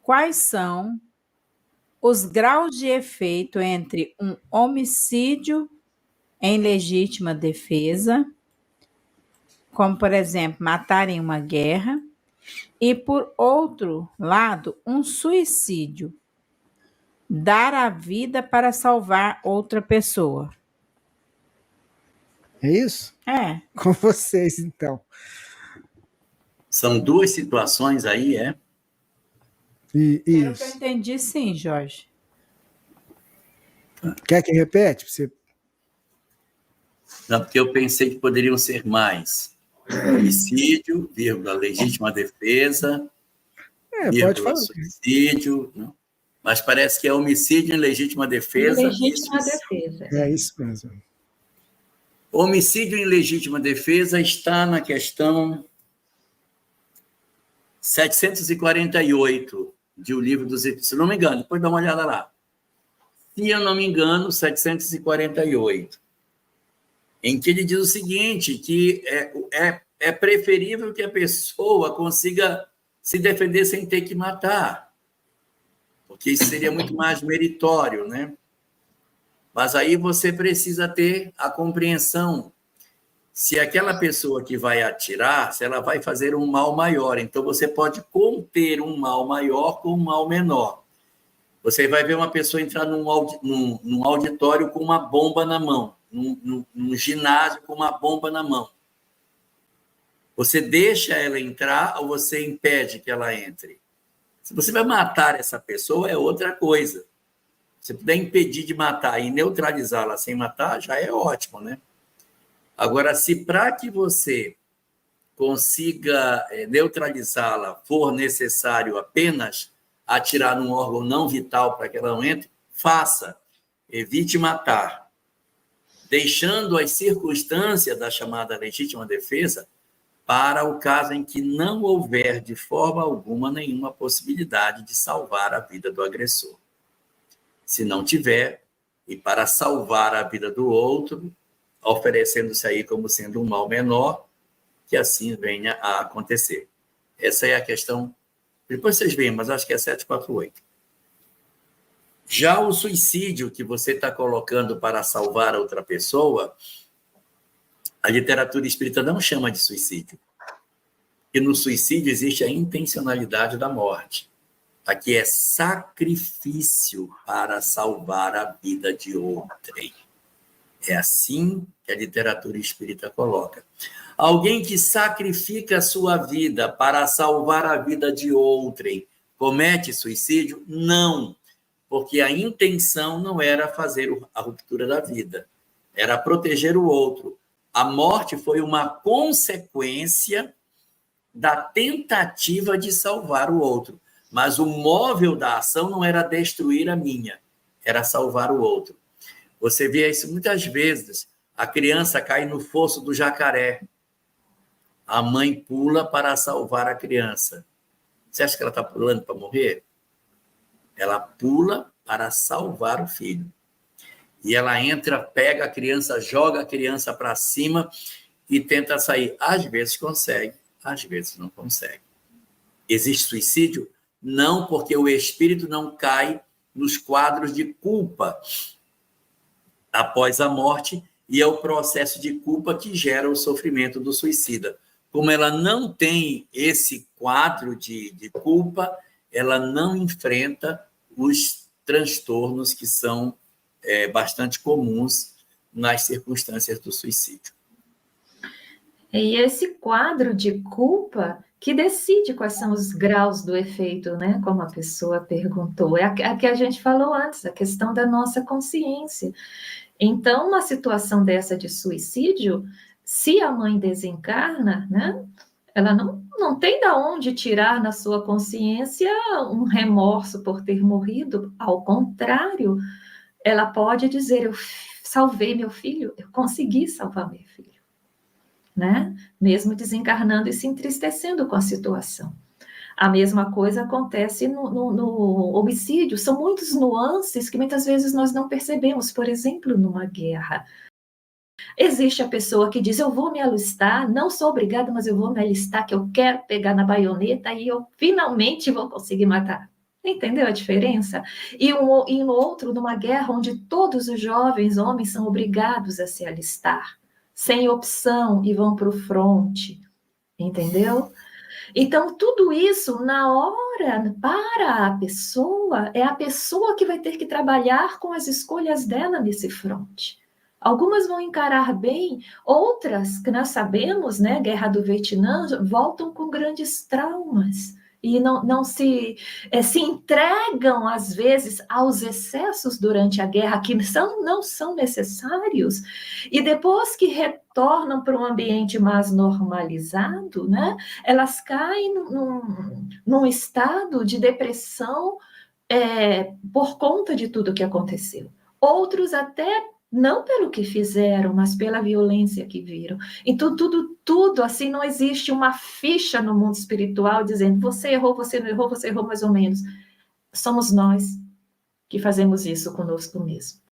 Quais são os graus de efeito entre um homicídio em legítima defesa, como, por exemplo, matar em uma guerra, e, por outro lado, um suicídio, dar a vida para salvar outra pessoa? É isso? É. Com vocês, então. São duas situações aí, é? Pelo que eu Isso. entendi, sim, Jorge. Quer que repete? Você... Não, porque eu pensei que poderiam ser mais. Homicídio, vírgula, legítima defesa, pode vírgula, falar. suicídio. Não? Mas parece que é homicídio em legítima defesa Legítima e suicídio. defesa. É isso mesmo. Homicídio em legítima defesa está na questão 748 de O Livro dos Espíritos. Se não me engano, depois dá uma olhada lá. Se eu não me engano, 748. Em que ele diz o seguinte, que é preferível que a pessoa consiga se defender sem ter que matar, porque isso seria muito mais meritório, né? Mas aí você precisa ter a compreensão se aquela pessoa que vai atirar, se ela vai fazer um mal maior. Então, você pode conter um mal maior com um mal menor. Você vai ver uma pessoa entrar num auditório com uma bomba na mão, num ginásio com uma bomba na mão. Você deixa ela entrar ou você impede que ela entre? Se você vai matar essa pessoa, é outra coisa. Se puder impedir de matar e neutralizá-la sem matar, já é ótimo, né? Agora, se para que você consiga neutralizá-la for necessário apenas atirar num órgão não vital para que ela não entre, faça. Evite matar. Deixando as circunstâncias da chamada legítima defesa para o caso em que não houver de forma alguma nenhuma possibilidade de salvar a vida do agressor. Se não tiver, e para salvar a vida do outro, oferecendo-se aí como sendo um mal menor, que assim venha a acontecer. Essa é a questão. Depois vocês veem, mas acho que é 748. Já o suicídio que você está colocando para salvar outra pessoa, a literatura espírita não chama de suicídio. E no suicídio existe a intencionalidade da morte. Aqui é sacrifício para salvar a vida de outrem. É assim que a literatura espírita coloca. Alguém que sacrifica a sua vida para salvar a vida de outrem comete suicídio? Não, porque a intenção não era fazer a ruptura da vida, era proteger o outro. A morte foi uma consequência da tentativa de salvar o outro, mas o móvel da ação não era destruir a minha, era salvar o outro. Você vê isso muitas vezes, a criança cai no fosso do jacaré, a mãe pula para salvar a criança. Você acha que ela está pulando para morrer? Ela pula para salvar o filho. E ela entra, pega a criança, joga a criança para cima e tenta sair. Às vezes consegue, às vezes não consegue. Existe suicídio? Não, porque o espírito não cai nos quadros de culpa após a morte, e é o processo de culpa que gera o sofrimento do suicida. Como ela não tem esse quadro de culpa, ela não enfrenta os transtornos que são bastante comuns nas circunstâncias do suicídio. E esse quadro de culpa que decide quais são os graus do efeito, né? Como a pessoa perguntou. É a que a gente falou antes, a questão da nossa consciência. Então, uma situação dessa de suicídio, se a mãe desencarna, né? Ela não tem de onde tirar na sua consciência um remorso por ter morrido. Ao contrário, ela pode dizer, eu salvei meu filho, eu consegui salvar meu filho. Né? Mesmo desencarnando e se entristecendo com a situação. A mesma coisa acontece no homicídio, são muitos nuances que muitas vezes nós não percebemos, por exemplo, numa guerra. Existe a pessoa que diz, eu vou me alistar, não sou obrigada, mas eu vou me alistar, que eu quero pegar na baioneta e eu finalmente vou conseguir matar. Entendeu a diferença? E um outro, numa guerra onde todos os jovens homens são obrigados a se alistar, sem opção, e vão para o fronte, entendeu? Então, tudo isso, na hora, para a pessoa, é a pessoa que vai ter que trabalhar com as escolhas dela nesse fronte. Algumas vão encarar bem, outras, que nós sabemos, né, Guerra do Vietnã, voltam com grandes traumas e não se entregam, às vezes, aos excessos durante a guerra, que não são necessários, e depois que retornam para um ambiente mais normalizado, né, elas caem num estado de depressão por conta de tudo que aconteceu. Outros até não pelo que fizeram, mas pela violência que viram. Então, tudo, assim, não existe uma ficha no mundo espiritual dizendo você errou, você não errou, você errou mais ou menos. Somos nós que fazemos isso conosco mesmo.